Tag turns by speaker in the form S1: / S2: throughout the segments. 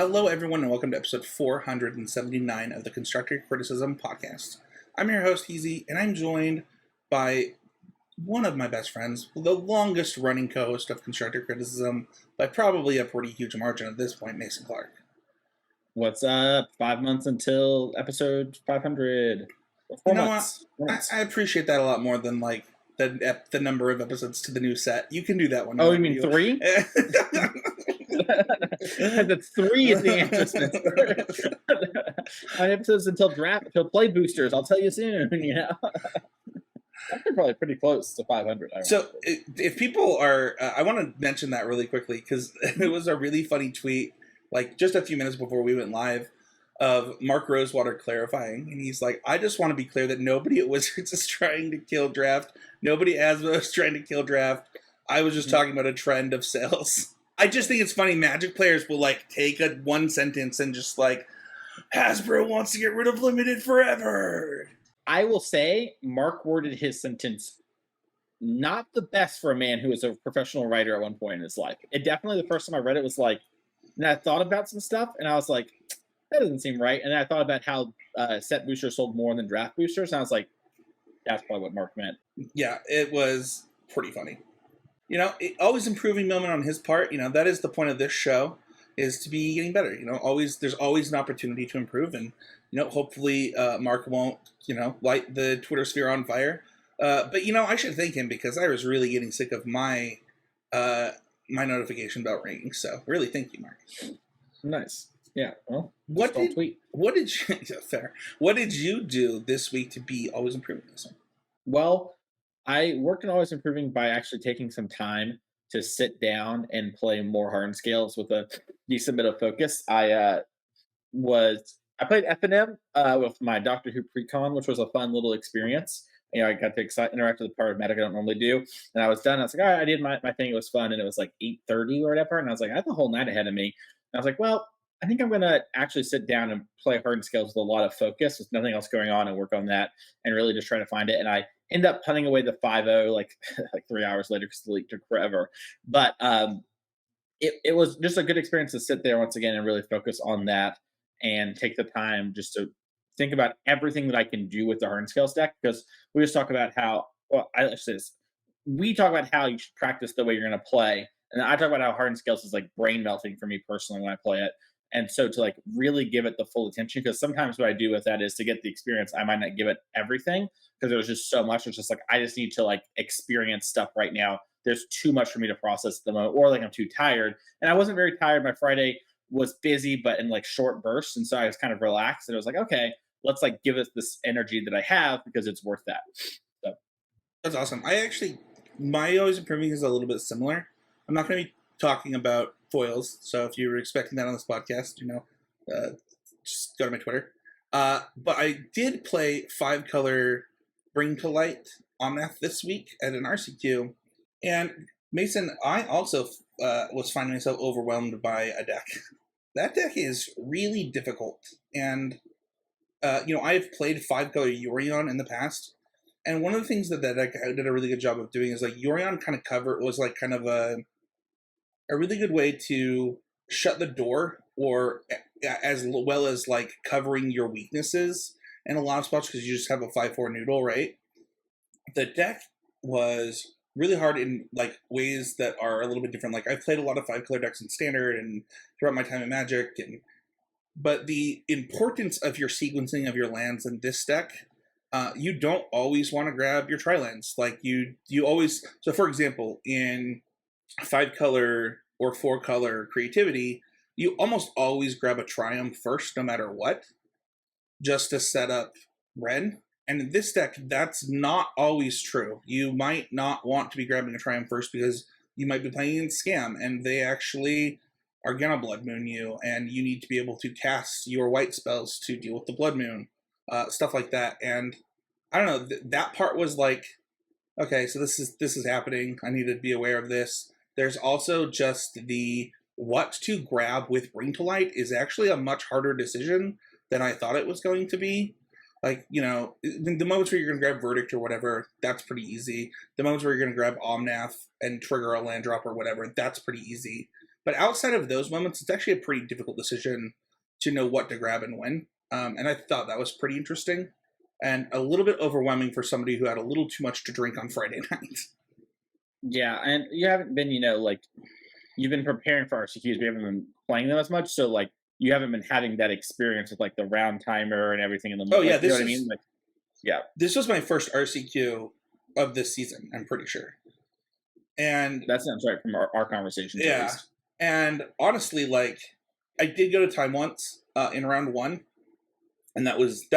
S1: Hello, everyone, and welcome to episode 479 of the Constructive Criticism Podcast. I'm your host, Heezy, and I'm joined by one of my best friends, the longest running co-host of Constructive Criticism, by probably a pretty huge margin at this point, Mason Clark.
S2: What's up? 5 months until episode 500. 4 months.
S1: I appreciate that a lot more than like the number of episodes to the new set. You can do that one.
S2: Oh, you mean 3? That's 3 is the answer, Spencer. 5 episodes until play boosters. I'll tell you soon. You know, I'm probably pretty close to 500.
S1: So, if people are, I want to mention that really quickly because it was a really funny tweet, like just a few minutes before we went live, of Mark Rosewater clarifying, and he's like, "I just want to be clear that nobody at Wizards is trying to kill draft. Nobody at Asmo is trying to kill draft. I was just talking about a trend of sales." I just think it's funny. Magic players will like take one sentence and just like, Hasbro wants to get rid of limited forever.
S2: I will say Mark worded his sentence not the best for a man who was a professional writer at one point in his life. It definitely, the first time I read it was like, and I thought about some stuff and I was like, that doesn't seem right. And I thought about how set boosters sold more than draft boosters. And I was like, that's probably what Mark meant.
S1: Yeah, it was pretty funny. You know, always improving moment on his part. You know, that is the point of this show, is to be getting better. You know, there's always an opportunity to improve. And, you know, hopefully Mark won't, light the Twitter sphere on fire. But, I should thank him because I was really getting sick of my notification about ringing. So really, thank you, Mark.
S2: Nice. Yeah. Well,
S1: what did you fair? What did you do this week to be always improving this one?
S2: Well, I worked on always improving by actually taking some time to sit down and play more hard scales with a decent bit of focus. I played FNM with my Doctor Who pre-con, which was a fun little experience. I got to interact with the part of Magic I don't normally do. And I was done. I was like, all right, I did my thing. It was fun. And it was like 8:30 or whatever. And I was like, I have the whole night ahead of me. And I was like, well, I think I'm going to actually sit down and play hard scales with a lot of focus with nothing else going on and work on that and really just try to find it. And I end up punting away the 5-0 like 3 hours later because the leak took forever. But it was just a good experience to sit there once again and really focus on that and take the time just to think about everything that I can do with the hard scales deck, because we just talk about how, we talk about how you should practice the way you're going to play. And I talk about how hard scales is like brain melting for me personally when I play it. And so to like really give it the full attention, because sometimes what I do with that is to get the experience, I might not give it everything because there was just so much. It's just like, I just need to like experience stuff right now. There's too much for me to process at the moment, or like I'm too tired. And I wasn't very tired. My Friday was busy, but in like short bursts. And so I was kind of relaxed and it was like, okay, let's like give us this energy that I have because it's worth that. So
S1: that's awesome. My always improving is a little bit similar. I'm not going to be talking about foils, so if you were expecting that on this podcast, just go to my Twitter. But I did play 5-color Bring to Light Omnath this week at an RCQ, and Mason, I also was finding myself overwhelmed by a deck. That deck is really difficult, and I've played 5-color Yorion in the past, and one of the things that deck did a really good job of doing is like Yorion was like kind of a really good way to shut the door, or as well as like covering your weaknesses in a lot of spots because you just have a 5/4 noodle, right? The deck was really hard in like ways that are a little bit different. Like I've played a lot of 5-color decks in Standard and throughout my time in Magic, but the importance of your sequencing of your lands in this deck, you don't always want to grab your tri-lands. Like you always. So for example, in 5-color or 4-color creativity, you almost always grab a Triumph first, no matter what, just to set up Ren. And in this deck, that's not always true. You might not want to be grabbing a Triumph first because you might be playing in Scam, and they actually are gonna Blood Moon you, and you need to be able to cast your white spells to deal with the Blood Moon, stuff like that. And I don't know, that part was like, okay, so this is happening. I need to be aware of this. There's also just what to grab with Bring to Light is actually a much harder decision than I thought it was going to be. Like, the moments where you're going to grab Verdict or whatever, that's pretty easy. The moments where you're going to grab Omnath and trigger a land drop or whatever, that's pretty easy. But outside of those moments, it's actually a pretty difficult decision to know what to grab and when. And I thought that was pretty interesting and a little bit overwhelming for somebody who had a little too much to drink on Friday night.
S2: Yeah, and you haven't been, like you've been preparing for RCQs, but you haven't been playing them as much. So like you haven't been having that experience with like the round timer and everything in the
S1: Oh yeah,
S2: like you know what I mean? Like yeah.
S1: this was my first RCQ of this season. I'm pretty sure. And
S2: That sounds right from our conversations at
S1: yeah,
S2: least.
S1: and honestly, like I did go to time once in round one, and that was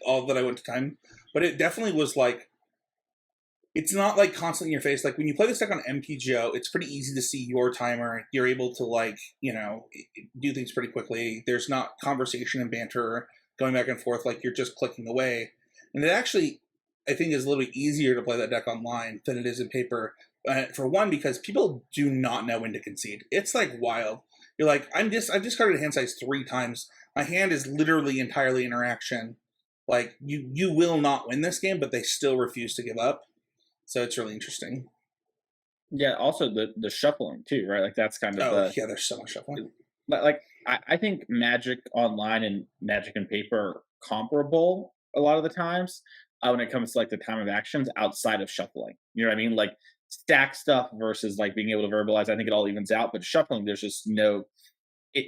S1: all that I went to time. But it definitely was like it's not like constantly in your face. Like when you play this deck on MPGO, it's pretty easy to see your timer. You're able to like do things pretty quickly. There's not conversation and banter going back and forth. Like you're just clicking away, and it actually I think is a little bit easier to play that deck online than it is in paper. For one, because people do not know when to concede. It's like wild. You're like I've discarded hand size 3 times. My hand is literally entirely interaction. Like you will not win this game, but they still refuse to give up. So it's really interesting.
S2: Yeah, also the shuffling too, right? Like that's kind of
S1: Oh
S2: the
S1: yeah, there's so much shuffling.
S2: like I think Magic online and Magic and paper are comparable a lot of the times when it comes to like the time of actions outside of shuffling. You know what I mean? Like stack stuff versus like being able to verbalize. I think it all evens out, but shuffling there's just no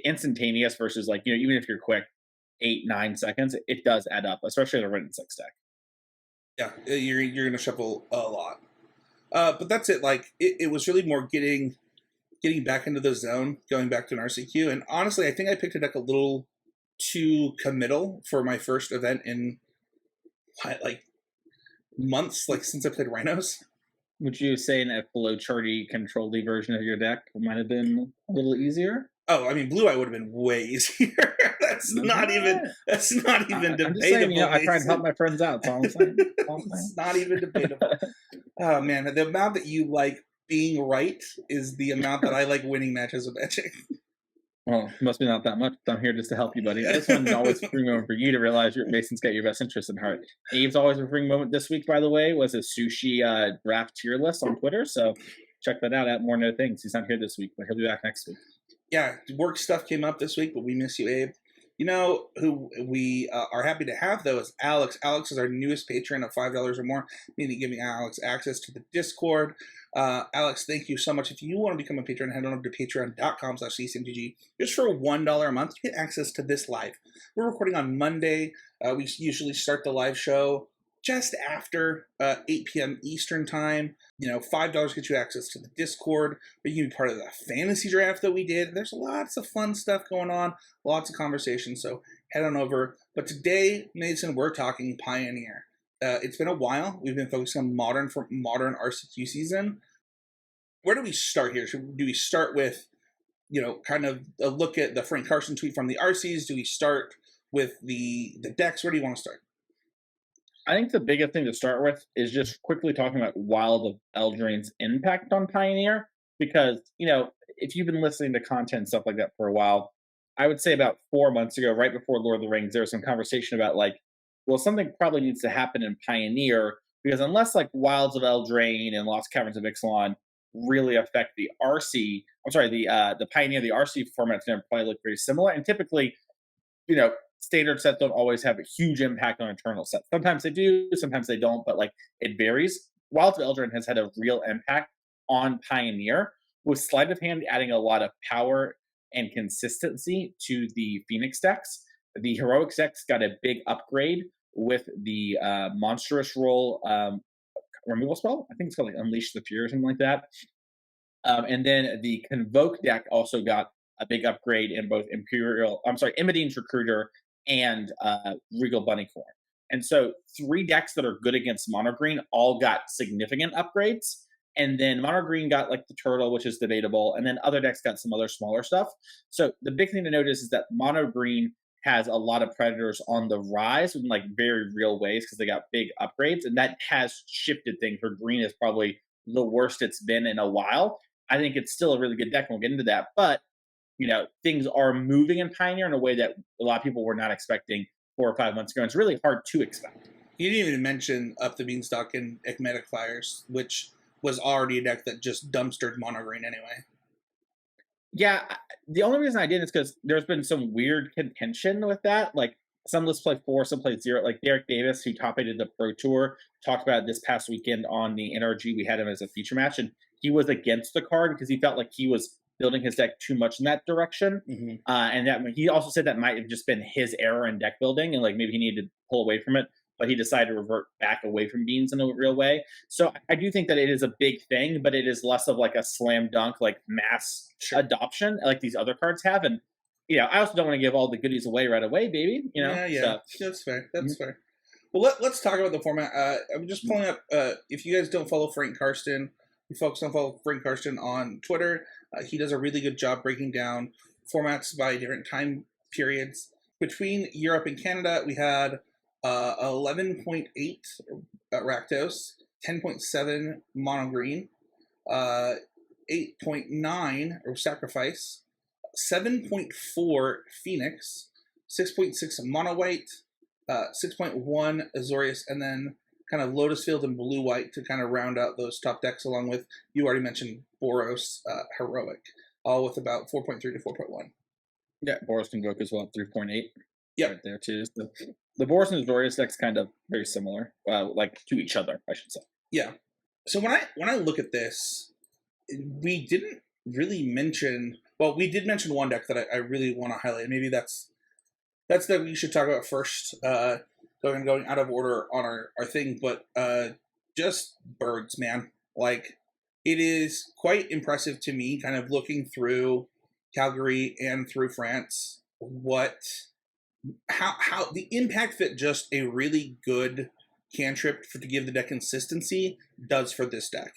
S2: instantaneous versus like even if you're quick, 8 9 seconds, it does add up, especially in a written six deck.
S1: Yeah, you're gonna shuffle a lot. But that's it. Like it was really more getting back into the zone, going back to an RCQ. And honestly, I think I picked a deck a little too committal for my first event in like months, like since I played Rhinos.
S2: Would you say a flowcharty control version of your deck might have been a little easier?
S1: Oh, I mean, Blue Eye would have been way easier. that's not even
S2: Okay.
S1: that's not even
S2: I'm just saying,
S1: debatable.
S2: I try and help my friends out. That's all I'm saying. That's all I'm
S1: It's
S2: saying.
S1: not even debatable. Oh man, the amount that you like being right is the amount that I like winning matches with Magic.
S2: Well, must be not that much. I'm here just to help you, buddy. I just wanted to always bring moment for you to realize Mason's got your best interest in heart. Abe's always bring moment this week, by the way, was a sushi draft tier list on Twitter. So check that out at More No Things. He's not here this week, but he'll be back next week.
S1: Yeah, work stuff came up this week, but we miss you, Abe. You know who we are happy to have though is Alex. Alex is our newest patron of $5 or more, meaning giving Alex access to the Discord. Alex, thank you so much. If you want to become a patron, head on over to patreon.com/ccmtg. Just for $1 a month, you get access to this live. We're recording on Monday. We usually start the live show just after 8 p.m. Eastern time. $5 gets you access to the Discord, but you can be part of the fantasy draft that we did. There's lots of fun stuff going on, lots of conversation, so head on over. But today, Mason, we're talking Pioneer. It's been a while. We've been focusing on modern RCQ season. Where do we start here? Do we start with, kind of a look at the Frank Carson tweet from the RCs? Do we start with the decks? Where do you want to start?
S2: I think the biggest thing to start with is just quickly talking about Wild of Eldraine's impact on Pioneer. Because, if you've been listening to content and stuff like that for a while, I would say about 4 months ago, right before Lord of the Rings, there was some conversation about like, well, something probably needs to happen in Pioneer because unless like Wilds of Eldraine and Lost Caverns of Ixalan really affect the RC, I'm sorry, the Pioneer, the RC format's going to probably look very similar. And typically, standard sets don't always have a huge impact on eternal sets. Sometimes they do, sometimes they don't, but like it varies. Wilds of Eldraine has had a real impact on Pioneer, with Sleight of Hand adding a lot of power and consistency to the Phoenix decks. The Heroic decks got a big upgrade with the monstrous roll removal spell. I think it's called like Unleash the Fury or something like that. And then the Convoke deck also got a big upgrade in both Imodine's Recruiter and Regal Bunnycorn. And so 3 decks that are good against Mono Green all got significant upgrades. And then Mono Green got like the Turtle, which is debatable. And then other decks got some other smaller stuff. So the big thing to notice is that Mono Green has a lot of Predators on the rise in like very real ways because they got big upgrades. And that has shifted things where Green is probably the worst it's been in a while. I think it's still a really good deck. And we'll get into that. But things are moving in Pioneer in a way that a lot of people were not expecting 4 or 5 months ago. And it's really hard to expect.
S1: You didn't even mention Up the Beanstalk and Ekmetic Flyers, which was already a deck that just dumpstered Mono Green anyway.
S2: Yeah, the only reason I did is because there's been some weird contention with that. Like some lists play 4, some play 0. Like Derek Davis, who top aided the Pro Tour, talked about it this past weekend on the NRG. We had him as a feature match, and he was against the card because he felt like he was building his deck too much in that direction.
S1: Hmm.
S2: And that he also said that might have just been his error in deck building, and like maybe he needed to pull away from it. But he decided to revert back away from beans in a real way. So I do think that it is a big thing, but it is less of like a slam dunk, like mass
S1: Sure.
S2: adoption like these other cards have. And I also don't want to give all the goodies away right away, baby.
S1: Yeah,
S2: So
S1: that's fair. That's
S2: mhm.
S1: fair. Well, let's talk about the format. I'm just pulling up. If you guys don't follow Frank Karsten, you folks don't follow Frank Karsten on Twitter. He does a really good job breaking down formats by different time periods. Between Europe and Canada, we had 11.8 Rakdos, 10.7 Mono Green, 8.9 or Sacrifice, 7.4 Phoenix, 6.6 Mono White, 6.1 Azorius, and then kind of Lotus Field and Blue White to kind of round out those top decks, along with, you already mentioned, Boros Heroic, all with about 4.3 to 4.1.
S2: Yeah, Boris and Goku's well at 3.8.
S1: Yep.
S2: Right there too. So the Boris and Azorius decks kind of very similar, like to each other, I should say.
S1: Yeah. So when I look at this, we didn't really mention. Well, we did mention one deck that I really want to highlight. Maybe that's that we should talk about first. Going out of order on our thing, but just birds, man. Like, it is quite impressive to me, kind of looking through Calgary and through France, what how the impact that just a really good cantrip to give the deck consistency does for this deck.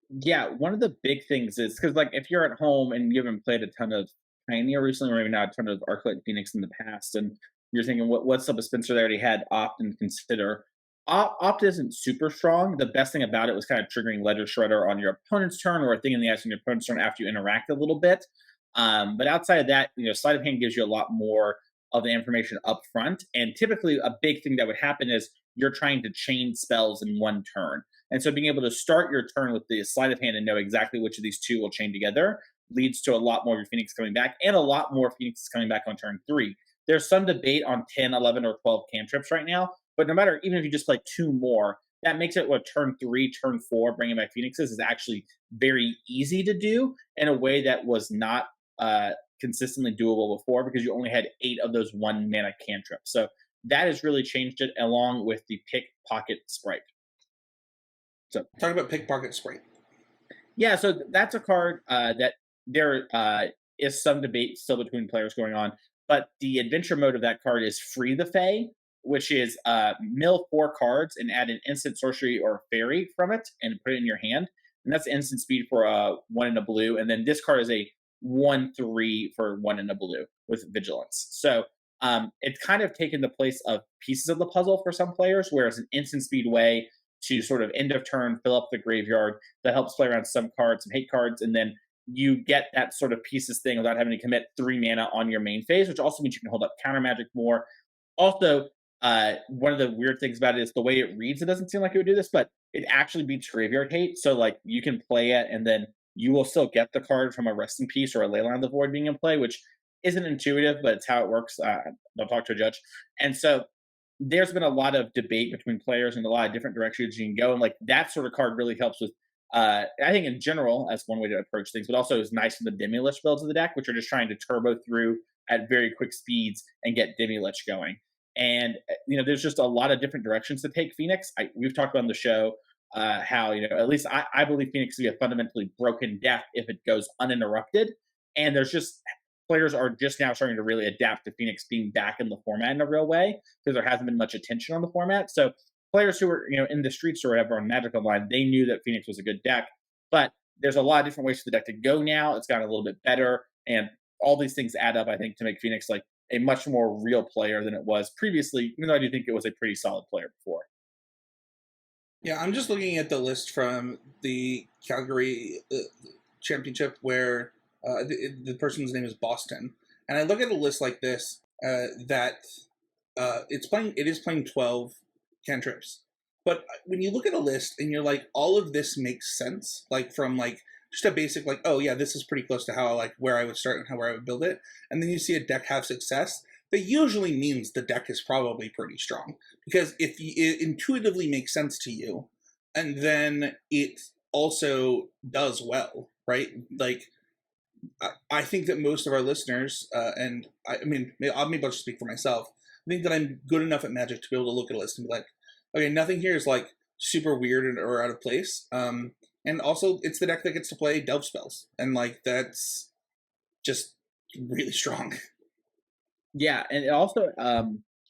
S2: Yeah, one of the big things is because like if you're at home and you haven't played a ton of Pioneer recently, or maybe not a ton of Arclight and Phoenix in the past, and you're thinking, what's up a Spencer they already had Opt and Consider. Opt isn't super strong. The best thing about it was kind of triggering Ledger Shredder on your opponent's turn, or a thing in the ice on your opponent's turn after you interact a little bit. But outside of that, sleight of hand gives you a lot more of the information up front. And typically, a big thing that would happen is you're trying to chain spells in one turn. And so being able to start your turn with the sleight of hand and know exactly which of these two will chain together leads to a lot more of your Phoenix coming back, and a lot more Phoenix coming back on turn 3. There's some debate on 10, 11, or 12 cantrips right now, but no matter, even if you just play 2 more, that makes it what turn 3, turn 4, bringing back Phoenixes is actually very easy to do in a way that was not consistently doable before, because you only had 8 of those 1 mana cantrips. So that has really changed it, along with the Pickpocket Sprite. So
S1: Talk about Pickpocket Sprite.
S2: yeah, so that's a card that there is some debate still between players going on, but the adventure mode of that card is Free the Fae, which is mill 4 cards and add an instant sorcery or fairy from it and put it in your hand, and that's instant speed for 1 in a blue, and then this card is a 1/3 for 1 in a blue with vigilance. So it's kind of taken the place of Pieces of the Puzzle for some players, whereas an instant speed way to sort of end of turn fill up the graveyard that helps play around some cards, some hate cards, and then you get that sort of pieces thing without having to commit 3 mana on your main phase, which also means you can hold up counter magic more. Also, one of the weird things about it is the way it reads. It doesn't seem like it would do this, but it actually beats graveyard hate. So like you can play it, and then you will still get the card from a Rest in Peace or a Leyline of the Void being in play, which isn't intuitive, but it's how it works. Don't talk to a judge. And so there's been a lot of debate between players and a lot of different directions you can go, and like that sort of card really helps with. I think in general, that's one way to approach things, but also is nice in the Demi-Lich builds of the deck, which are just trying to turbo through at very quick speeds and get Demi-Lich going. And there's just a lot of different directions to take Phoenix. We've talked about on the show how at least I believe Phoenix to be a fundamentally broken deck if it goes uninterrupted, and there's just players are just now starting to really adapt to Phoenix being back in the format in a real way, because there hasn't been much attention on the format. So players who were in the streets or whatever on Magic Online, they knew that Phoenix was a good deck, but there's a lot of different ways for the deck to go now. It's gotten a little bit better, and all these things add up, I think, to make Phoenix like a much more real player than it was previously, even though I do think it was a pretty solid player before.
S1: Yeah, I'm just looking at the list from the Calgary Championship, where the person's name is Boston, and I look at a list like this that it is playing 12 cantrips, but when you look at a list and you're like, all of this makes sense, like from like just a basic like, oh yeah, this is pretty close to how like where I would start and how where I would build it, and then you see a deck have success, that usually means the deck is probably pretty strong, because if it intuitively makes sense to you, and then it also does well, right? Like I think that most of our listeners, and I mean, maybe I'll just speak for myself. I think that I'm good enough at Magic to be able to look at a list and be like, okay, nothing here is like super weird or out of place. And also, it's the deck that gets to play Delve spells, and like that's just really strong.
S2: Yeah, and it also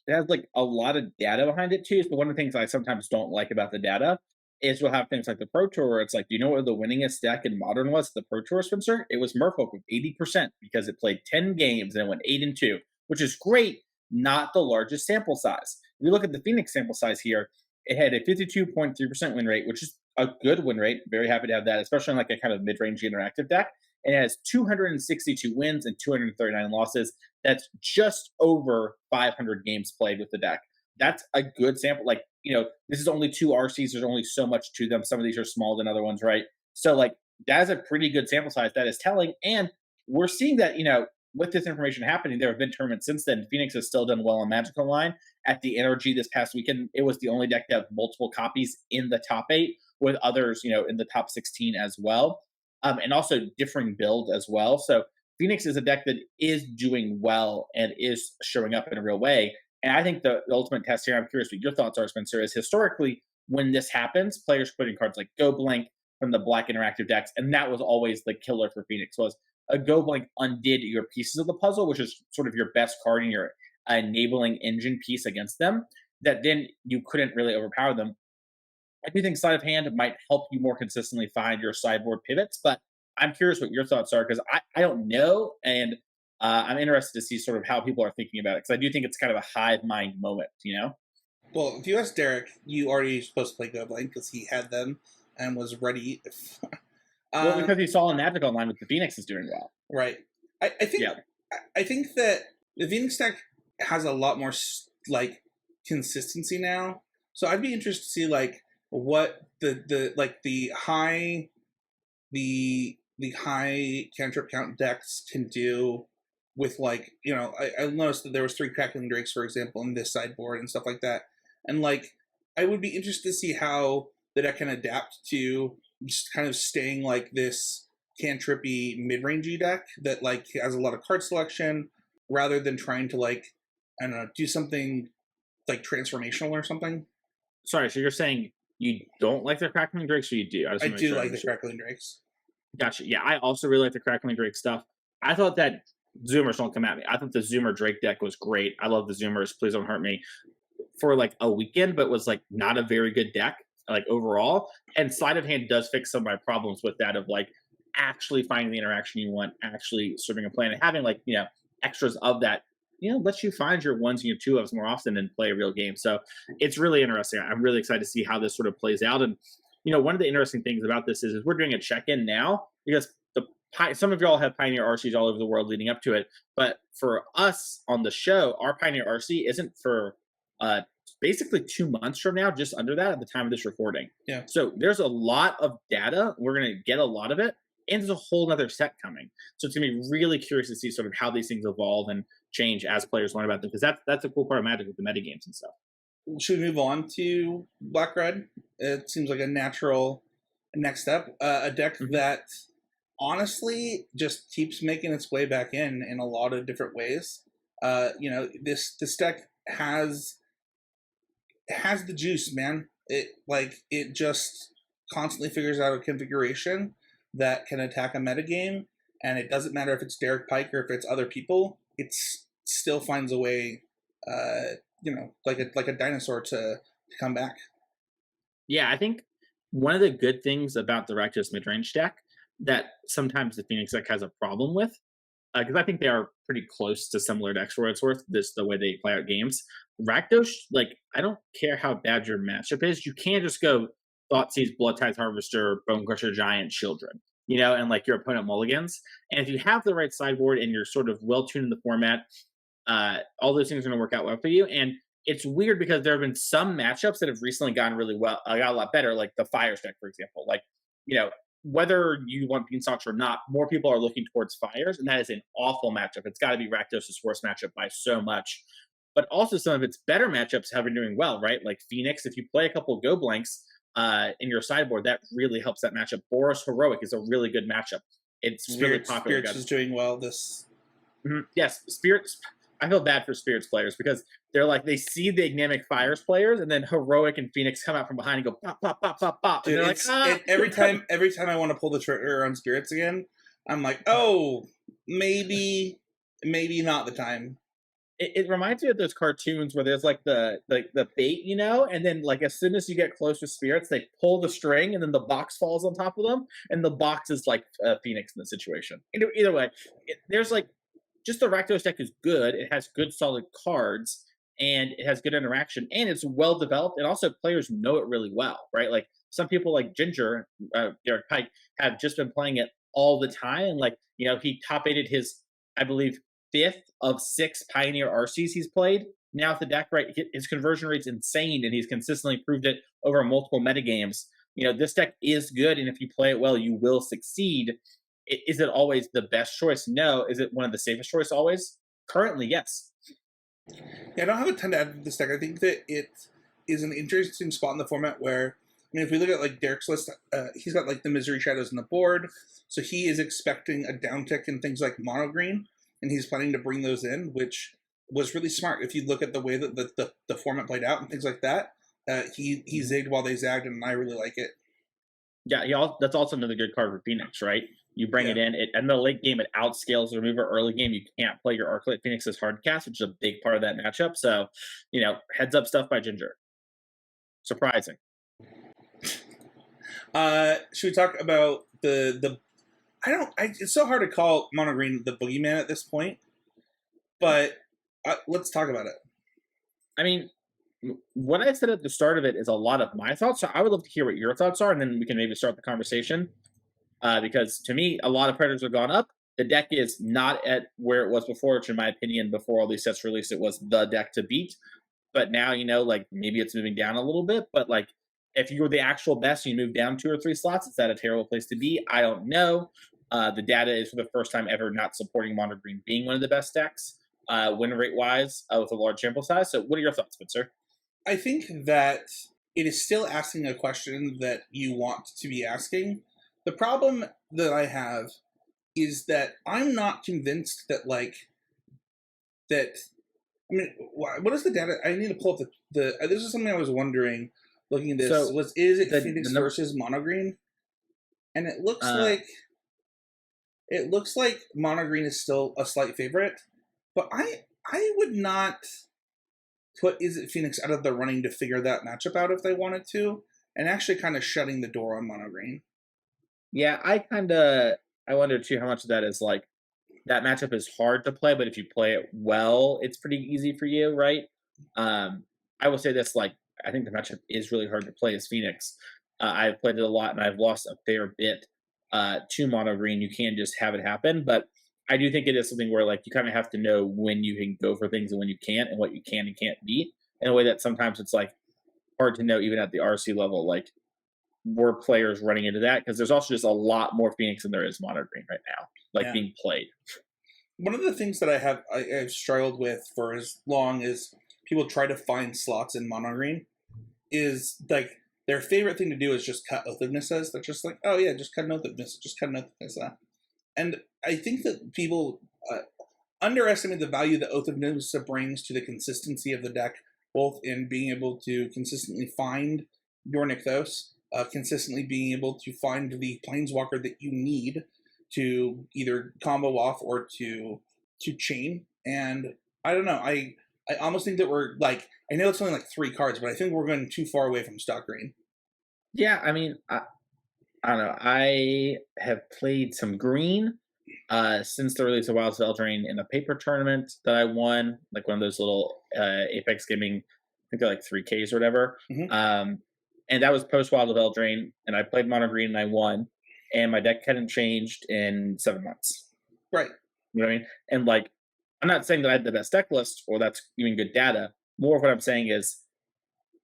S2: it has like a lot of data behind it too. So one of the things I sometimes don't like about the data is we'll have things like the Pro Tour where it's like, do you know what the winningest deck in Modern was? The Pro Tour, Spencer? It was Merfolk with 80% because it played 10 games and it went 8-2, which is great, not the largest sample size. If you look at the Phoenix sample size here, it had a 52.3% win rate, which is a good win rate. Very happy to have that, especially in like a kind of mid-range interactive deck. And it has 262 wins and 239 losses. That's just over 500 games played with the deck. That's a good sample. Like, this is only two RCs. There's only so much to them. Some of these are smaller than other ones, right? So, like, that is a pretty good sample size. That is telling. And we're seeing that, with this information happening, there have been tournaments since then. Phoenix has still done well on Magic Online. At the NRG this past weekend, it was the only deck to have multiple copies in the top 8, with others, in the top 16 as well. And also differing build as well. So Phoenix is a deck that is doing well and is showing up in a real way. And I think the ultimate test here, I'm curious what your thoughts are, Spencer, is historically when this happens, players put in cards like Go Blank from the Black interactive decks, and that was always the killer for Phoenix. Was a Go Blank undid your pieces of the puzzle, which is sort of your best card and your enabling engine piece against them. That then you couldn't really overpower them. I do think sleight of hand might help you more consistently find your sideboard pivots, but I'm curious what your thoughts are because I don't know, and I'm interested to see sort of how people are thinking about it because I do think it's kind of a hive mind moment.
S1: Well, if you ask Derek, you already supposed to play Go Blank because he had them and was ready.
S2: Well,
S1: uh,
S2: because he saw in Magic Online with the Phoenix is doing well.
S1: right. I think
S2: Yeah.
S1: I think that the Phoenix deck has a lot more like consistency now. So I'd be interested to see like what the like the high cantrip count decks can do with like I noticed that there was 3 crackling drakes, for example, in this sideboard and stuff like that, and like I would be interested to see how the deck can adapt to just kind of staying like this cantrippy mid-rangey deck that like has a lot of card selection rather than trying to like I don't know do something like transformational or something.
S2: Sorry, so you're saying you don't like the Crackling Drakes, or you do? I just
S1: I
S2: want to make
S1: do
S2: sure I
S1: like the
S2: understand.
S1: crackling drakes.
S2: Gotcha. Yeah, I also really like the Crackling Drake stuff. I thought that Zoomers don't come at me. I thought the Zoomer Drake deck was great. I love the Zoomers. Please don't hurt me. For like a weekend, but was like not a very good deck, like overall. And sleight of hand does fix some of my problems with that of like actually finding the interaction you want, actually serving a plan, and having like extras of that. Lets you find your ones and your two ofs more often and play a real game. So it's really interesting. I'm really excited to see how this sort of plays out. And one of the interesting things about this is we're doing a check-in now because some of y'all have Pioneer RCs all over the world leading up to it. But for us on the show, our Pioneer RC isn't for uh, basically 2 months from now, just under that at the time of this recording.
S1: Yeah.
S2: So there's a lot of data. We're going to get a lot of it. And there's a whole other set coming. So it's going to be really curious to see sort of how these things evolve and change as players learn about them. Because that's a cool part of Magic with the metagames and stuff.
S1: Should we move on to Black Red? It seems like a natural next step. A deck that honestly just keeps making its way back in a lot of different ways. This deck has the juice, man. It just constantly figures out a configuration that can attack a metagame, and it doesn't matter if it's Derek Pike or if it's other people. It still finds a way, like a dinosaur to come back.
S2: Yeah, I think one of the good things about the Rakdos midrange deck that sometimes the Phoenix deck has a problem with, because I think they are pretty close to similar decks for what it's worth, this the way they play out games. Rakdos, like, I don't care how bad your matchup is, you can't just go Thoughtseize, Blood Tithe Harvester, Bone Crusher Giant, Children, and like your opponent mulligans. And if you have the right sideboard and you're sort of well tuned in the format, all those things are going to work out well for you. And it's weird because there have been some matchups that have recently gotten really well, got a lot better, like the Fire deck, for example. Like, whether you want Beanstalks or not, more people are looking towards Fires, and that is an awful matchup. It's got to be Rakdos' worst matchup by so much. But also some of its better matchups have been doing well, right? Like Phoenix, if you play a couple of Go Blanks in your sideboard, that really helps that matchup. Boros Heroic is a really good matchup. It's really popular.
S1: Spirits is doing well this.
S2: Yes, Spirits. I feel bad for Spirits players because they're like they see the Ignamic Fires players, and then Heroic and Phoenix come out from behind and go pop, pop, pop, pop, pop,
S1: Dude,
S2: and they're like, ah.
S1: every time I want to pull the trigger on Spirits again, I'm like, oh, maybe not the time.
S2: It reminds me of those cartoons where there's like the bait, and then like as soon as you get close to Spirits, they pull the string, and then the box falls on top of them, and the box is like Phoenix in the situation. Either way, there's like just the Rakdos deck is good. It has good solid cards, and it has good interaction, and it's well developed, and also players know it really well, right? Like some people like Ginger, Derek Pike, have just been playing it all the time, and like he top aided his, I believe, fifth of 6 Pioneer RCs he's played. Now with the deck, right, his conversion rate's insane, and he's consistently proved it over multiple metagames. This deck is good, and if you play it well, you will succeed. Is it always the best choice? No. Is it one of the safest choice always? Currently, yes.
S1: Yeah, I don't have a ton to add to this deck. I think that it is an interesting spot in the format where, if we look at like Derek's list, he's got like the Misery Shadows on the board, so he is expecting a downtick in things like mono green, and he's planning to bring those in, which was really smart. If you look at the way that the format played out and things like that, he zigged while they zagged, and I really like it.
S2: Yeah, that's also another good card for Phoenix, right? You bring it in. In the late game, it outscales the remover. Early game, you can't play your Arclight Phoenix's hard cast, which is a big part of that matchup. So, heads up stuff by Ginger. Surprising.
S1: Should we talk about the? It's so hard to call mono green the boogeyman at this point, but let's talk about it.
S2: I mean, what I said at the start of it is a lot of my thoughts. So I would love to hear what your thoughts are, and then we can maybe start the conversation. Because to me, a lot of Predators have gone up. The deck is not at where it was before, which in my opinion, before all these sets released, it was the deck to beat. But now, like maybe it's moving down a little bit. But like if you were the actual best, you move down 2 or 3 slots. Is that a terrible place to be? I don't know. The data is for the first time ever not supporting mono green being one of the best decks, win rate wise, with a large sample size. So what are your thoughts, Spencer?
S1: I think that it is still asking a question that you want to be asking. The problem that I have is that I'm not convinced that what is the data? I need to pull up the this is something I was wondering looking at this. So is it Phoenix versus mono green? And it looks like mono green is still a slight favorite, but I would not put Is It Phoenix out of the running to figure that matchup out if they wanted to, and actually kind of shutting the door on mono green.
S2: Yeah, I wonder too how much of that is like that matchup is hard to play, but if you play it well, it's pretty easy for you, right? I will say this, like I think the matchup is really hard to play as Phoenix. I've played it a lot and I've lost a fair bit to mono green. You can just have it happen, but I do think it is something where like you kind of have to know when you can go for things and when you can't, and what you can and can't beat. In a way that sometimes it's like hard to know even at the RC level, like were players running into that, because there's also just a lot more Phoenix than there is mono green right now, being played.
S1: One of the things that I've struggled with for as long as people try to find slots in mono green is like their favorite thing to do is just cut Oath of Nissa. They're just like, oh yeah, just cut an Oath of Nissa, just cut an Oath of Nissa. And I think that people underestimate the value that Oath of Nissa brings to the consistency of the deck, both in being able to consistently find your Nykthos, consistently being able to find the Planeswalker that you need to either combo off or to chain. And I don't know, I almost think that we're like, I know it's only like 3 cards, but I think we're going too far away from stock green.
S2: Yeah, I mean, I don't know. I have played some green since the release of Wilds of Eldraine in a paper tournament that I won, like one of those little Apex Gaming, I think they're like 3Ks or whatever. Mm-hmm. And that was post Wild of Eldraine, and I played mono green and I won, and my deck hadn't changed in 7 months.
S1: Right.
S2: You know what I mean? And like, I'm not saying that I had the best deck list or that's even good data. More of what I'm saying is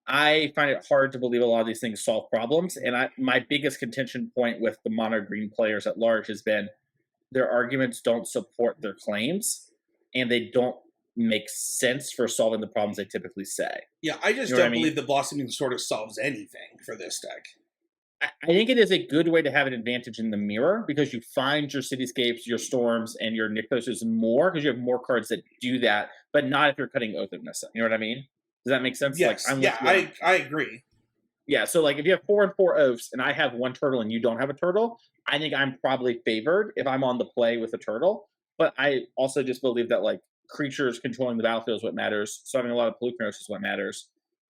S2: I find it hard to believe a lot of these things solve problems. And my biggest contention point with the mono green players at large has been their arguments don't support their claims and they don't make sense for solving the problems they typically say.
S1: Yeah, I
S2: You
S1: just
S2: know what I
S1: don't
S2: mean?
S1: believe the blossoming sort of solves anything for this deck.
S2: I think it is a good way to have an advantage in the mirror because you find your cityscapes, your storms, and your Nyctoses more because you have more cards that do that, but not if you're cutting Oath of Nissa. You know what I mean? Does that make sense? Like
S1: Yes,
S2: I'm with
S1: yeah,
S2: you on.
S1: I agree.
S2: Yeah, so like if you have 4 and 4 oaths and I have one turtle and you don't have a turtle, I think I'm probably favored if I'm on the play with a turtle. But I also just believe that like creatures controlling the battlefield is what matters. So having a lot of Pelucranos is what matters.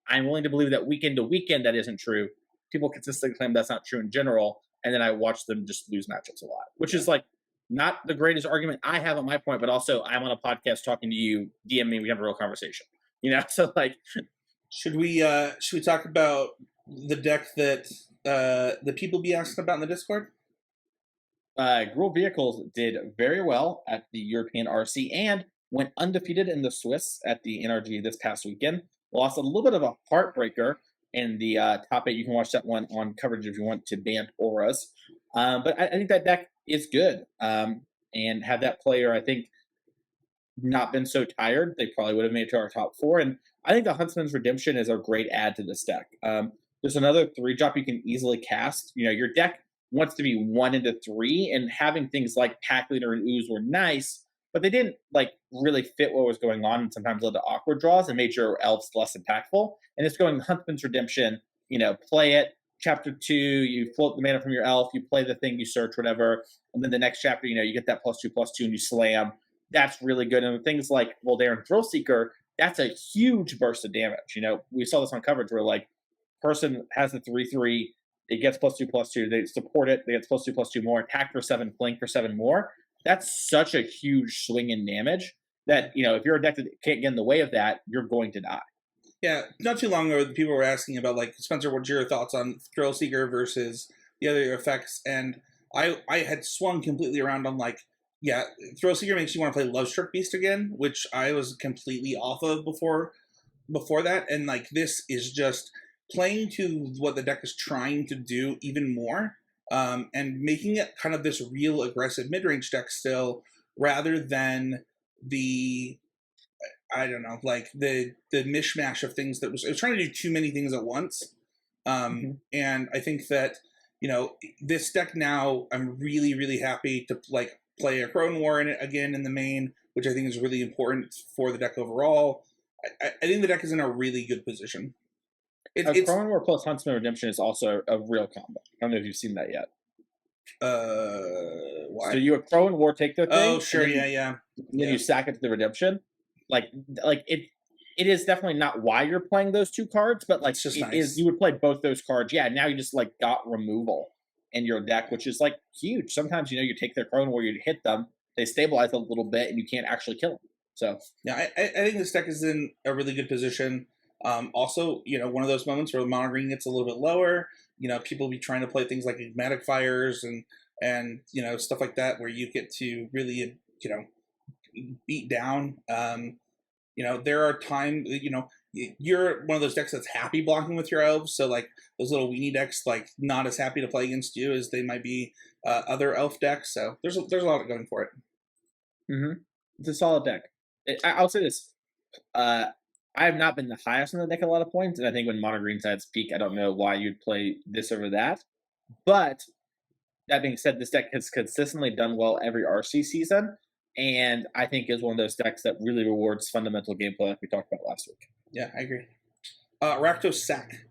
S2: I'm willing to believe that weekend to weekend that isn't true. People consistently claim that's not true in general, and then I watch them just lose matchups a lot, which
S1: Yeah.
S2: is like not the greatest argument I have at my point, but also I'm on a podcast talking to you, DM me, we have a real conversation. You know, so like
S1: Should we talk about the deck that the people be asking about in the Discord?
S2: Gruel Vehicles did very well at the European RC and went undefeated in the Swiss at the NRG this past weekend. Lost a little bit of a heartbreaker in the top eight. You can watch that one on coverage if you want to band auras. But I think that deck is good. And had that player, I think, not been so tired, they probably would have made it to our top four. And I think the Huntsman's Redemption is a great add to this deck. There's another 3-drop you can easily cast. You know, your deck wants to be 1 into 3, and having things like Pack Leader and Ooze were nice, but they didn't like really fit what was going on, and sometimes led to awkward draws and made your elves less impactful. And it's going Huntsman's Redemption. You know, play it. Chapter 2, you float the mana from your elf, you play the thing, you search, whatever, and then the next chapter, you know, you get that +2/+2 and you slam. That's really good. And things like Voldaren Thrillseeker, that's a huge burst of damage. You know, we saw this on coverage where like person has the 3/3, it gets +2/+2, they support it, they get +2/+2 more, attack for 7, flank for 7 more. That's such a huge swing in damage that, you know, if you're a deck that can't get in the way of that, you're going to die.
S1: Yeah, not too long ago, people were asking about like Spencer, what's your thoughts on Thrill Seeker versus the other effects? And I had swung completely around on like, yeah, Thrill Seeker makes you want to play Love Struck Beast again, which I was completely off of before that, and like this is just playing to what the deck is trying to do even more, and making it kind of this real aggressive mid range deck still, rather than the I don't know, like the mishmash of things that it was trying to do too many things at once.
S2: Mhm.
S1: And I think that this deck now, I'm really happy to like play a Crone War in it again in the main, which I think is really important for the deck overall. I think the deck is in a really good position.
S2: A
S1: It's
S2: Cronin War plus Huntsman Redemption is also a real combo. I don't know if you've seen that yet. So
S1: why?
S2: you accrue and war take their
S1: Oh,
S2: thing, and
S1: sure,
S2: then
S1: yeah, yeah,
S2: you
S1: yeah.
S2: sack it to the redemption. Like it is definitely not why you're playing those two cards, but like
S1: It's just
S2: it is
S1: nice.
S2: you would play both those cards. Yeah, now you just like got removal in your deck, which is like huge. Sometimes you know you take their Cronin War, you hit them, they stabilize a little bit, and you can't actually kill them. So
S1: Yeah, I think this deck is in a really good position. Also, one of those moments where the mono green gets a little bit lower. People be trying to play things like Enigmatic Fires and stuff like that, where you get to really beat down. There are times you're one of those decks that's happy blocking with your elves, so like those little weenie decks, like not as happy to play against you as they might be other elf decks. So there's a lot going for it.
S2: mhm. It's a solid deck. I'll say this: uh, I have not been the highest on the deck at a lot of points, and I think when mono green sides peak, I don't know why you'd play this over that. But that being said, this deck has consistently done well every RC season, and I think is one of those decks that really rewards fundamental gameplay, like we talked about last week.
S1: Yeah, I agree. Rakdos Sack.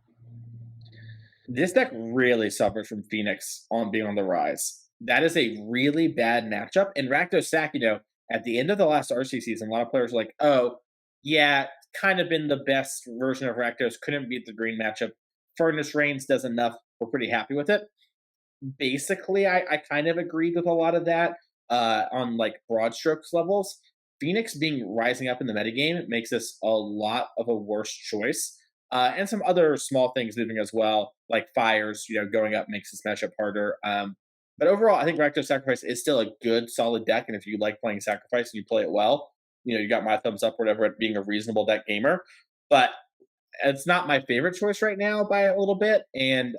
S2: This deck really suffers from Phoenix on being on the rise. That is a really bad matchup. And Rakdos Sack, you know, at the end of the last RC season, a lot of players were like, oh, yeah, kind of been the best version of Rakdos, couldn't beat the green matchup. Furnace Reigns does enough. We're pretty happy with it. Basically, I kind of agreed with a lot of that on like broad strokes levels. Phoenix being rising up in the metagame makes this a lot of a worse choice. And some other small things moving as well, like fires, you know, going up makes this matchup harder. But overall, I think Rakdos Sacrifice is still a good, solid deck. And if you like playing Sacrifice and you play it well, you know, you got my thumbs up, whatever, at being a reasonable deck gamer. But It's not my favorite choice right now by a little bit, and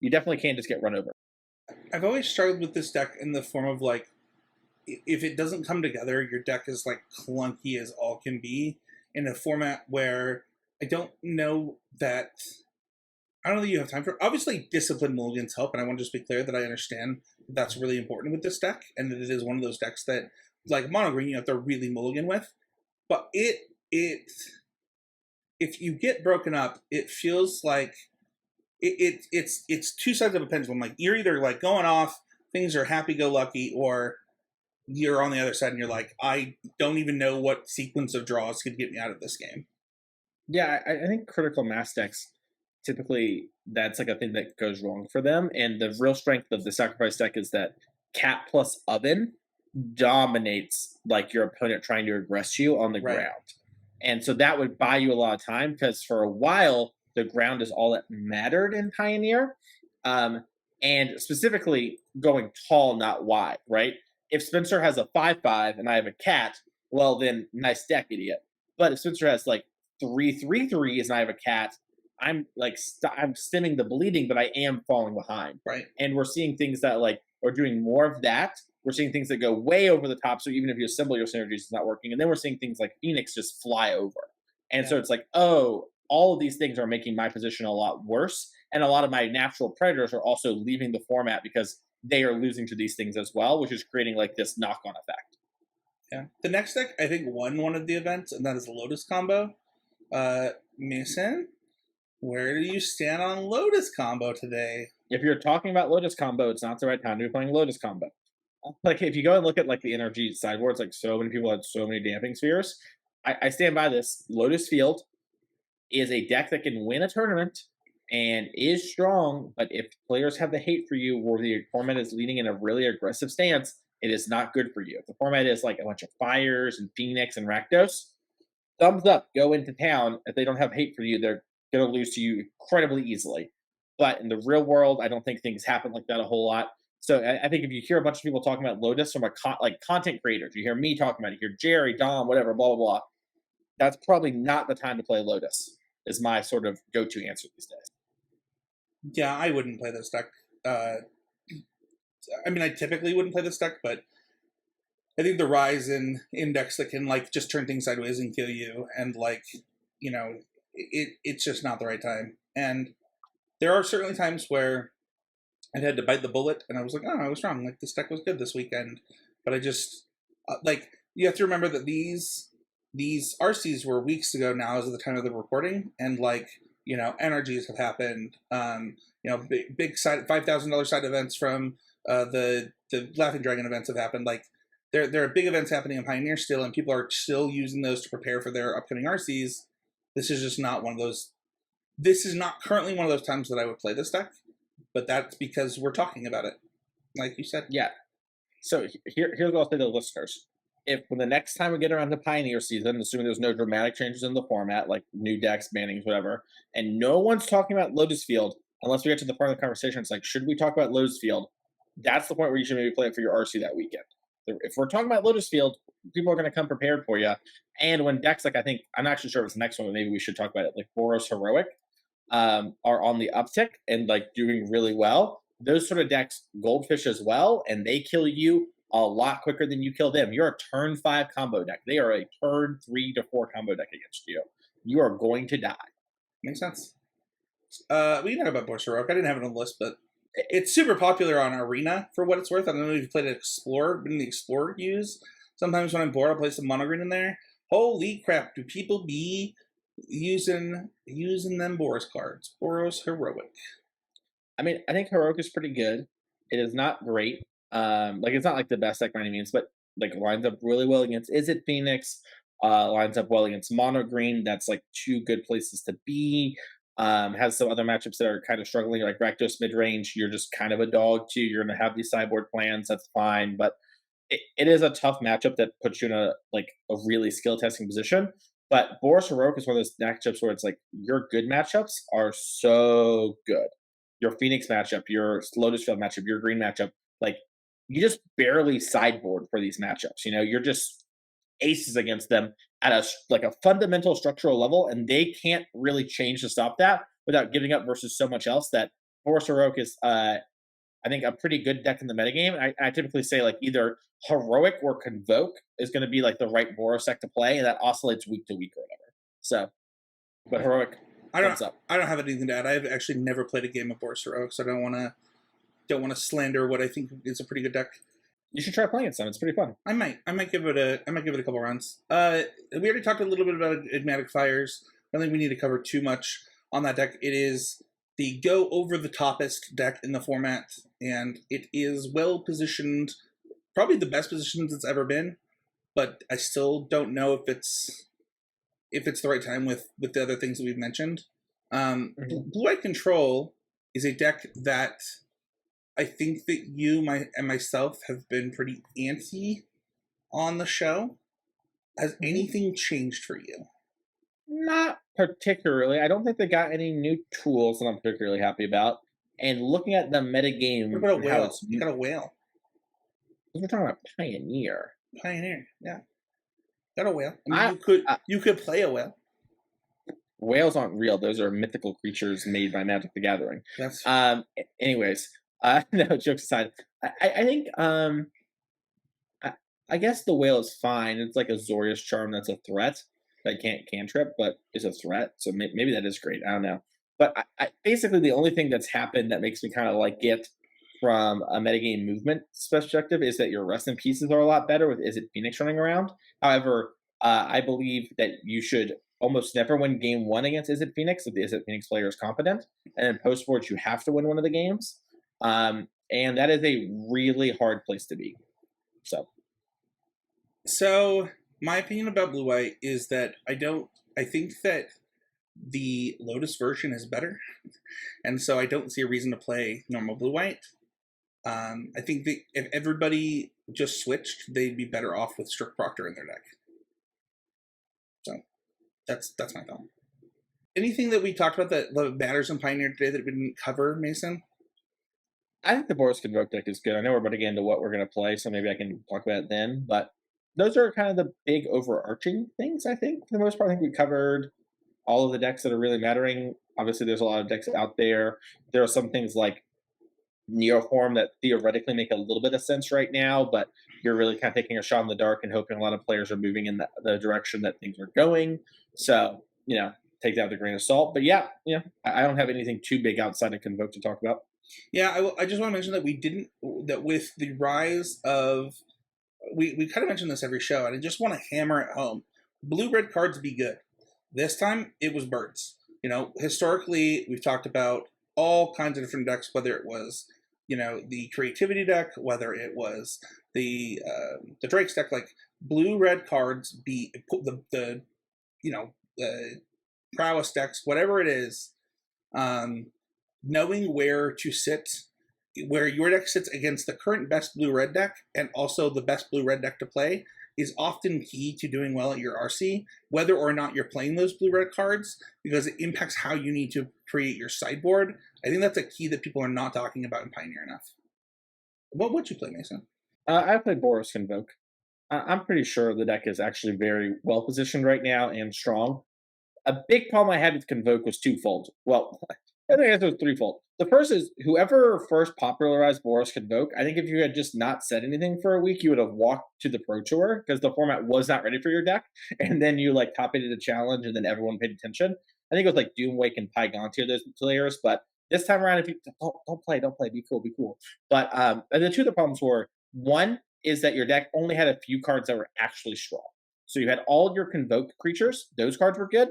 S2: you definitely can't just get run over.
S1: I've always struggled with this deck in the form of like, if it doesn't come together, your deck is like clunky as all can be in a format where I don't know that. I don't think you have time for. Obviously, disciplined mulligans help, and I want to just be clear that I understand that that's really important with this deck, and that it is one of those decks that, like mono green, you have to really mulligan with. But it if you get broken up, it feels like it's two sides of a pendulum. Like you're either like going off, things are happy go lucky, or you're on the other side and you're like, I don't even know what sequence of draws could get me out of this game.
S2: Yeah, I think critical mass decks typically that's like a thing that goes wrong for them. And the real strength of the sacrifice deck is that cat plus oven dominates like your opponent trying to aggress you on the
S1: Right.
S2: ground. And so that would buy you a lot of time because for a while the ground is all that mattered in Pioneer. Um, and specifically going tall, not wide, right? If Spencer has a 5/5 and I have a cat, well then nice deck, idiot. But if Spencer has like 3/3 and I have a cat, I'm like I'm stemming the bleeding, but I am falling behind.
S1: Right.
S2: And we're seeing things that like are doing more of that. We're seeing things that go way over the top. So even if you assemble your synergies, it's not working. And then we're seeing things like Phoenix just fly over. And
S1: Yeah.
S2: so it's like, oh, all of these things are making my position a lot worse. And a lot of my natural predators are also leaving the format because they are losing to these things as well, which is creating like this knock on effect.
S1: Yeah. The next deck I think won one of the events, and that is Lotus combo. Mason, where do you stand on Lotus combo today?
S2: If you're talking about Lotus combo, it's not the right time to be playing Lotus combo. Like if you go and look at like the energy sideboards, like so many people had so many damping spheres. I stand by this. Lotus Field is a deck that can win a tournament and is strong, but if players have the hate for you or the format is leading in a really aggressive stance, it is not good for you. If the format is like a bunch of fires and Phoenix and Rakdos, thumbs up, go into town. If they don't have hate for you, they're going to lose to you incredibly easily. But in the real world, I don't think things happen like that a whole lot. So I think if you hear a bunch of people talking about Lotus from like content creators, you hear me talking about it, you hear Jerry, Dom, whatever, blah blah blah. That's probably not the time to play Lotus. Is my sort of go-to answer these days.
S1: Yeah, I wouldn't play this deck. I mean, I typically wouldn't play this deck, but I think the rise in index that can like just turn things sideways and kill you, and like, it's just not the right time. And there are certainly times where I had to bite the bullet, and I was like, oh, I was wrong. Like this deck was good this weekend, but I just like you have to remember that these RCs were weeks ago now as of the time of the recording, and like NRGs have happened. Big side $5,000 side events from the Laughing Dragon events have happened. Like there are big events happening in Pioneer still, and people are still using those to prepare for their upcoming RCs. This is just not one of those. This is not currently one of those times that I would play this deck, but that's because we're talking about it, like you said.
S2: Yeah. So here's what I'll say to the listeners. If when the next time we get around to Pioneer season, assuming there's no dramatic changes in the format, like new decks, bannings, whatever, and no one's talking about Lotus Field, unless we get to the part of the conversation, it's like, should we talk about Lotus Field? That's the point where you should maybe play it for your RC that weekend. If we're talking about Lotus Field, people are going to come prepared for you. And when decks, like I think, I'm not actually sure if it's the next one, but maybe we should talk about it, like Boros Heroic, are on the uptick and like doing really well. Those sort of decks goldfish as well, and they kill you a lot quicker than you kill them. You're a turn 5 combo deck. They are a turn 3 to 4 combo deck against you. You are going to die.
S1: Makes sense. We can talk about Boros Heroic. I didn't have it on the list, but it's super popular on Arena for what it's worth. I don't know if you played Explorer, been in the Explorer use. Sometimes when I'm bored, I'll play some mono green in there. Holy crap, do people be using them Boros cards? Boros Heroic.
S2: I mean, I think Heroic is pretty good. It is not great. Like it's not like the best deck by any means, but like lines up really well against Is It Phoenix, lines up well against Mono Green. That's like two good places to be. Has some other matchups that are kind of struggling, like Rakdos mid range. You're just kind of a dog too. You're gonna have these sideboard plans, that's fine. But it is a tough matchup that puts you in a really skill testing position. But Boros Heroic is one of those matchups where it's like your good matchups are so good. Your Phoenix matchup, your Lotus Field matchup, your green matchup, like you just barely sideboard for these matchups. You're just aces against them. at a fundamental structural level, and they can't really change to stop that without giving up versus so much else that Boros Heroic is I think a pretty good deck in the metagame. I typically say like either Heroic or Convoke is going to be like the right Boros deck to play, and that oscillates week to week or whatever. So, but Heroic,
S1: I don't
S2: thumbs up.
S1: I don't have anything to add. I've actually never played a game of Boros Heroic, so I don't want to slander what I think is a pretty good deck.
S2: You should try playing it some. It's pretty fun.
S1: I might give it a couple runs. We already talked a little bit about Enigmatic Fires. I don't think we need to cover too much on that deck. It is the go over the topest deck in the format, and it is well positioned, probably the best positioned it's ever been. But I still don't know if it's the right time with the other things that we've mentioned. Blue Eye Control is a deck that I think that and myself have been pretty anti on the show. Has anything changed for you?
S2: Not particularly. I don't think they got any new tools that I'm particularly happy about. And looking at the metagame,
S1: What about a
S2: and how
S1: whale?
S2: it's
S1: You got a whale.
S2: we're talking about Pioneer.
S1: Pioneer, yeah. Got a whale. I mean,
S2: I,
S1: you could play a whale.
S2: Whales aren't real; those are mythical creatures made by Magic the Gathering.
S1: That's
S2: Anyways, no jokes aside, I think I, I guess the whale is fine. It's like a Zorius charm that's a threat that can't cantrip, but is a threat. So maybe that is great. I don't know. But basically the only thing that's happened that makes me kind of like it from a metagame movement perspective is that your rest in pieces are a lot better with Is It Phoenix running around. However, I believe that you should almost never win game one against Is It Phoenix if the Is It Phoenix player is competent. And in post sports, you have to win one of the games. And that is a really hard place to be.
S1: So my opinion about Blue Eye is that I think that the Lotus version is better, and so I don't see a reason to play normal Blue White. I think that if everybody just switched, they'd be better off with Strict Proctor in their deck. So that's my thought. Anything that we talked about that matters in Pioneer today that we didn't cover, Mason?
S2: I think the Boros Convoke deck is good. I know we're about to get into what we're going to play, so maybe I can talk about it then. But those are kind of the big overarching things, I think. For the most part, I think we covered all of the decks that are really mattering. Obviously, there's a lot of decks out there. There are some things like Neoform that theoretically make a little bit of sense right now, but you're really kind of taking a shot in the dark and hoping a lot of players are moving in the direction that things are going. So, take that with a grain of salt. But yeah, I don't have anything too big outside of Convoke to talk about.
S1: Yeah, I just want to mention that with the rise of, we kind of mention this every show, and I just want to hammer it home. Blue-red cards be good. This time, it was birds. Historically, we've talked about all kinds of different decks, whether it was, the creativity deck, whether it was the Drake's deck, like blue-red cards be the prowess decks, whatever it is, knowing where to sit, where your deck sits against the current best blue-red deck and also the best blue-red deck to play is often key to doing well at your RC, whether or not you're playing those blue-red cards, because it impacts how you need to create your sideboard. I think that's a key that people are not talking about in Pioneer enough. What would you play, Mason?
S2: I played Boros Convoke. I'm pretty sure the deck is actually very well positioned right now and strong. A big problem I had with Convoke was twofold. Well, I think it was threefold. The first is whoever first popularized Boros Convoke, I think if you had just not said anything for a week, you would have walked to the Pro Tour because the format was not ready for your deck. And then you top-aided a challenge and then everyone paid attention. I think it was like Doomwake and Pygontia, those players. But this time around, if you don't play, be cool. But and the two of the problems were, one is that your deck only had a few cards that were actually strong. So you had all your Convoke creatures. Those cards were good.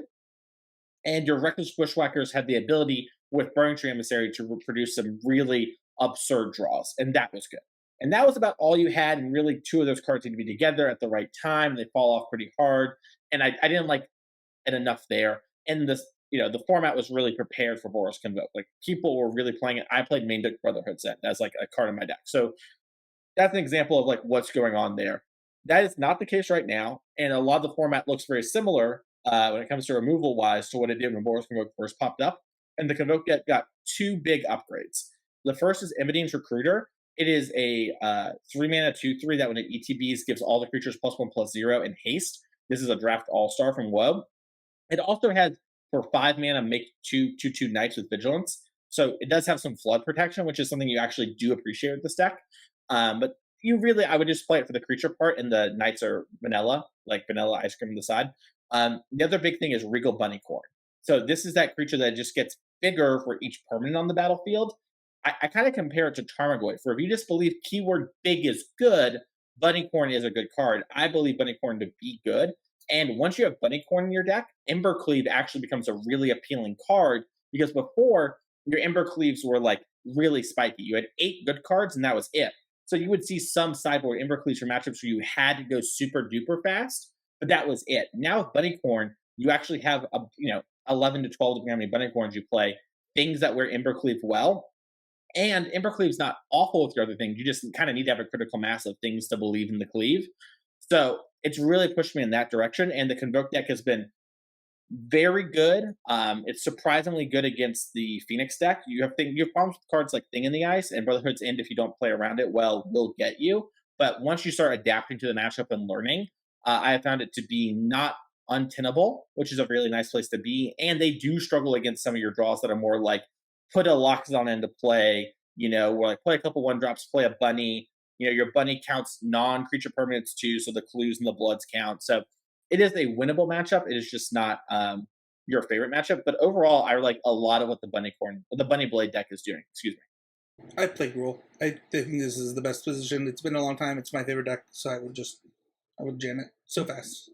S2: And your Reckless Bushwhackers had the ability with Burning Tree Emissary to produce some really absurd draws, and that was good. And that was about all you had, and really two of those cards need to be together at the right time. They fall off pretty hard, and I didn't like it enough there. And the format was really prepared for Boros Convoke. Like, people were really playing it. I played Main Deck Brotherhood set as like a card in my deck. So that's an example of like what's going on there. That is not the case right now, and a lot of the format looks very similar when it comes to removal wise to what it did when Boros Convoke first popped up. And the Convoke deck got two big upgrades. The first is Imodene's Recruiter. It is a 3-mana 2/3 that when it ETBs gives all the creatures +1/+0 in haste. This is a draft all-star from WoW. It also has for 5 mana make two knights with vigilance. So it does have some flood protection, which is something you actually do appreciate with this deck. But you really, I would just play it for the creature part, and the knights are vanilla, like vanilla ice cream on the side. The other big thing is Regal Bunnycorn. So this is that creature that just gets bigger for each permanent on the battlefield. I kind of compare it to Tarmogoyf, for if you just believe keyword big is good, Bunnycorn is a good card. I believe Bunnycorn to be good. And once you have Bunnycorn in your deck, Embercleave actually becomes a really appealing card, because before your Embercleaves were like really spiky. You had 8 good cards and that was it. So you would see some sideboard Embercleaves for matchups where you had to go super duper fast, but that was it. Now with Bunnycorn, you actually have 11 to 12 depending on how many Bunnycorns you play, things that wear Embercleave well. And Embercleave's not awful with your other things. You just kind of need to have a critical mass of things to believe in the cleave. So it's really pushed me in that direction. And the Convoke deck has been very good. It's surprisingly good against the Phoenix deck. You have problems with cards like Thing in the Ice and Brotherhood's End. If you don't play around it well, will get you. But once you start adapting to the matchup and learning, I have found it to be not untenable, which is a really nice place to be. And they do struggle against some of your draws that are more like put a Loxodon into play, or like play a couple 1-drops, play a bunny. Your bunny counts non-creature permanents too, so the clues and the bloods count. So it is a winnable matchup. It is just not your favorite matchup. But overall, I like a lot of what the Bunny Blade deck is doing. Excuse me.
S1: I play Gruul. I think this is the best position. It's been a long time. It's my favorite deck, so I would jam it so fast.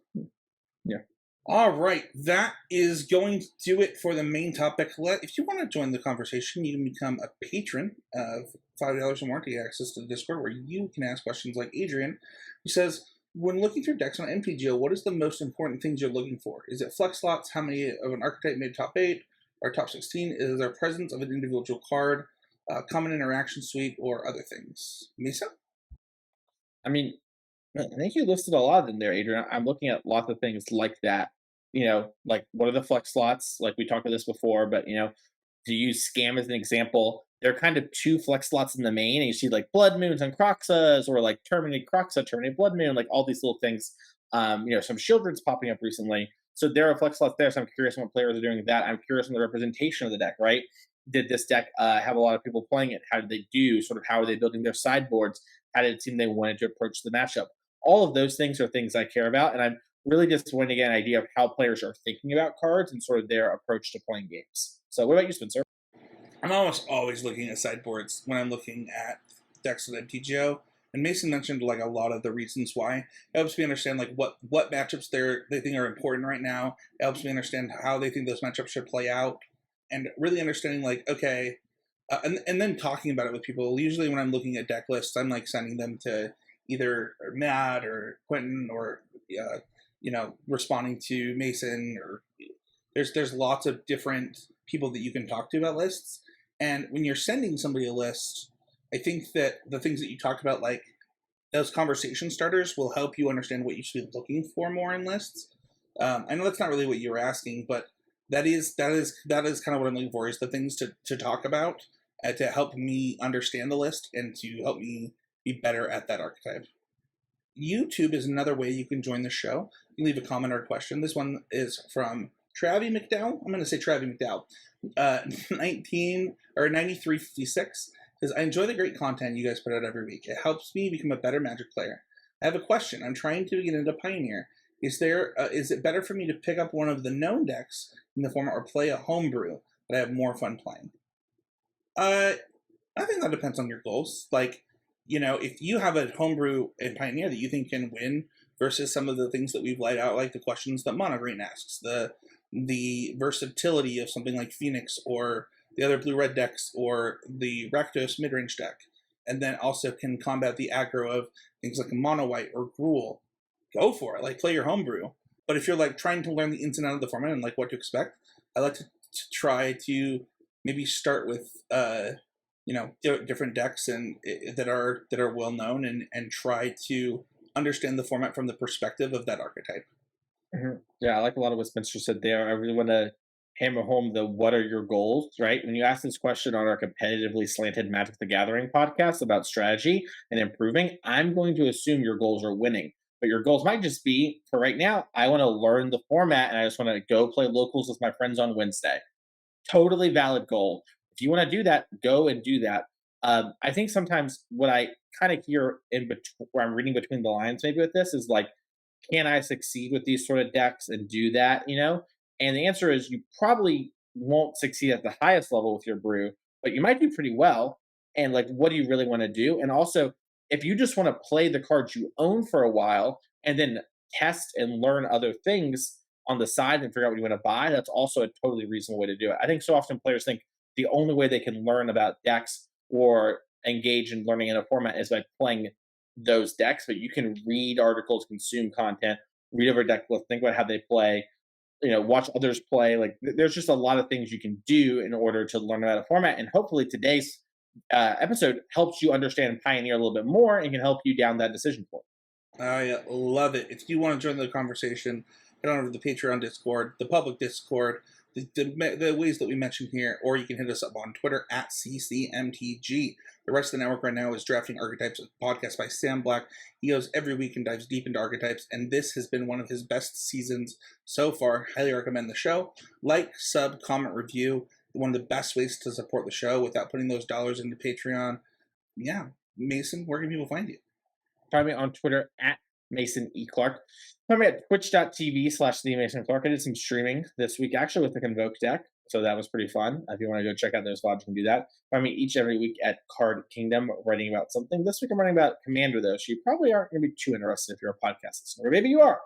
S2: Yeah.
S1: All right, that is going to do it for the main topic. If you want to join the conversation, you can become a patron of $5 or more to get access to the Discord, where you can ask questions like Adrian, who says, when looking through decks on MTGO, what is the most important things you're looking for? Is it flex slots? How many of an archetype made top 8 or top 16? Is there presence of an individual card, common interaction suite, or other things? Misa?
S2: I mean, I think you listed a lot of them there, Adrian. I'm looking at lots of things like that. Like what are the flex slots? Like we talked about this before, but to use Scam as an example, there are kind of 2 flex slots in the main, and you see like Blood Moons and Croxas, or like Terminate Croxa, Terminate Blood Moon, like all these little things. Some Shieldred's popping up recently. So there are flex slots there. So I'm curious on what players are doing with that. I'm curious on the representation of the deck, right? Did this deck have a lot of people playing it? How did they do? Sort of how are they building their sideboards? How did it seem they wanted to approach the matchup? All of those things are things I care about, and I'm really just wanting to get an idea of how players are thinking about cards and sort of their approach to playing games. So, what about you, Spencer?
S1: I'm almost always looking at sideboards when I'm looking at decks with MTGO. And Mason mentioned like a lot of the reasons why. It helps me understand like what matchups they think are important right now. It helps me understand how they think those matchups should play out, and really understanding like okay, and then talking about it with people. Usually when I'm looking at deck lists, I'm like sending them to either Matt or Quentin or responding to Mason, or there's lots of different people that you can talk to about lists. And when you're sending somebody a list, I think that the things that you talked about, like those conversation starters, will help you understand what you should be looking for more in lists. I know that's not really what you were asking, but that is kind of what I'm looking for, is the things to talk about to help me understand the list and to help me be better at that archetype. YouTube is another way you can join the show. You can leave a comment or a question. This one is from Travi McDowell. I'm going to say Travi McDowell. 19 or 9356 says, I enjoy the great content you guys put out every week. It helps me become a better Magic player. I have a question. I'm trying to get into Pioneer. Is it better for me to pick up one of the known decks in the format, or play a homebrew that I have more fun playing? I think that depends on your goals. Like, if you have a homebrew in Pioneer that you think can win versus some of the things that we've laid out, like the questions that Mono Green asks, the versatility of something like Phoenix or the other blue-red decks, or the Rakdos midrange deck, and then also can combat the aggro of things like a Mono White or Gruul, go for it. Like, play your homebrew. But if you're like trying to learn the ins and outs of the format and like what to expect, I like to try to maybe start with different decks and that are well known, and try to understand the format from the perspective of that archetype.
S2: Yeah, I like a lot of what Spencer said there. I really want to hammer home the what are your goals, right? When you ask this question on our competitively slanted Magic the Gathering podcast about strategy and improving, I'm going to assume your goals are winning. But your goals might just be, for right now, I want to learn the format and I just want to go play locals with my friends on Wednesday. Totally valid goal. If you want to do that, go and do that. I think sometimes what I kind of hear in between, where I'm reading between the lines, maybe with this, is like, can I succeed with these sort of decks and do that? And the answer is you probably won't succeed at the highest level with your brew, but you might do pretty well. And like, what do you really want to do? And also, if you just want to play the cards you own for a while and then test and learn other things on the side and figure out what you want to buy, that's also a totally reasonable way to do it. I think so often players think the only way they can learn about decks or engage in learning in a format is by playing those decks, but you can read articles, consume content, read over deck lists, think about how they play, watch others play. Like there's just a lot of things you can do in order to learn about a format. And hopefully today's episode helps you understand and pioneer a little bit more and can help you down that decision point.
S1: I love it. If you want to join the conversation, head on over to the Patreon Discord, the public Discord, the ways that we mentioned here, or you can hit us up on Twitter at CCMTG. The rest of the network right now is Drafting Archetypes, a podcast by Sam Black. He goes every week and dives deep into archetypes, and this has been one of his best seasons so far. Highly recommend the show. Like, sub, comment, review. One of the best ways to support the show without putting those dollars into Patreon. Yeah. Mason, where can people find you?
S2: Find me on Twitter at Mason E. Clark. Find me at twitch.tv/the Mason Clark. I did some streaming this week actually with the Convoke deck. So that was pretty fun. If you want to go check out those VODs, you can do that. Find me every week at Card Kingdom, writing about something. This week I'm writing about Commander, though. So you probably aren't going to be too interested if you're a podcast listener. Or maybe you are.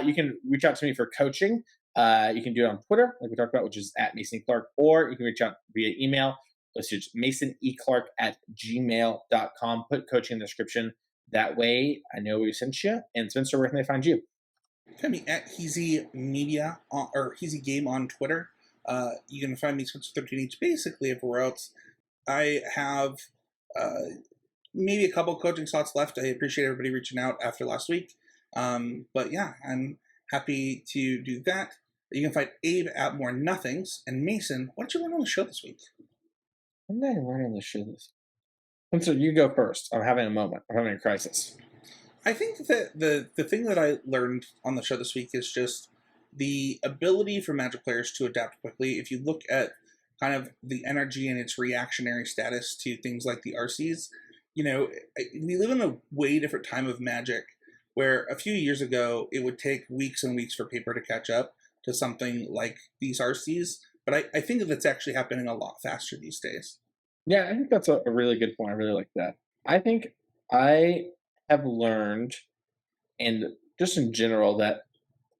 S2: You can reach out to me for coaching. You can do it on Twitter, like we talked about, which is at Mason Clark, or you can reach out via email. It's masonclark@gmail.com. Put coaching in the description. That way, I know we sent you. And Spencer, where can they find you?
S1: Find me at Heezy Media or Heezy Game on Twitter. You can find me Spencer13H basically everywhere else. I have maybe a couple coaching slots left. I appreciate everybody reaching out after last week. But yeah, I'm happy to do that. You can find Abe at More Nothings. And Mason, what did you learn on the show this week?
S2: What did I learn on the show this? Spencer, you go first. I'm having a moment. I'm having a crisis.
S1: I think that the thing that I learned on the show this week is just the ability for Magic players to adapt quickly. If you look at kind of the energy and its reactionary status to things like the RCs, we live in a way different time of Magic where a few years ago it would take weeks and weeks for paper to catch up to something like these RCs. But I think that that's actually happening a lot faster these days.
S2: Yeah, I think that's a really good point. I really like that. I think I have learned, and just in general, that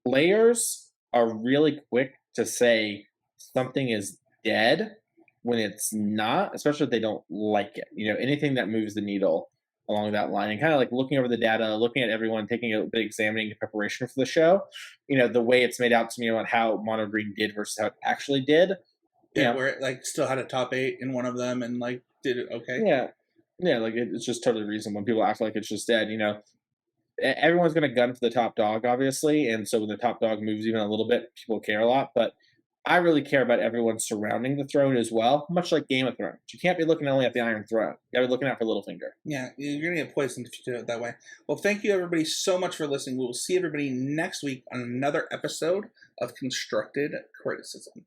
S2: players are really quick to say something is dead when it's not, especially if they don't like it. Anything that moves the needle along that line, and kind of like looking over the data, looking at everyone, taking a big examining preparation for the show. The way it's made out to me about how Mono Green did versus how it actually did.
S1: Yeah, where it like still had a top 8 in one of them and like did it okay.
S2: Yeah, like it's just totally reasonable when people act like it's just dead. Everyone's going to gun for the top dog, obviously, and so when the top dog moves even a little bit, people care a lot. But I really care about everyone surrounding the throne as well, much like Game of Thrones. You can't be looking only at the Iron Throne. You got to be looking out for Littlefinger.
S1: Yeah, you're gonna get poisoned if you do it that way. Well, thank you everybody so much for listening. We will see everybody next week on another episode of Constructed Criticism.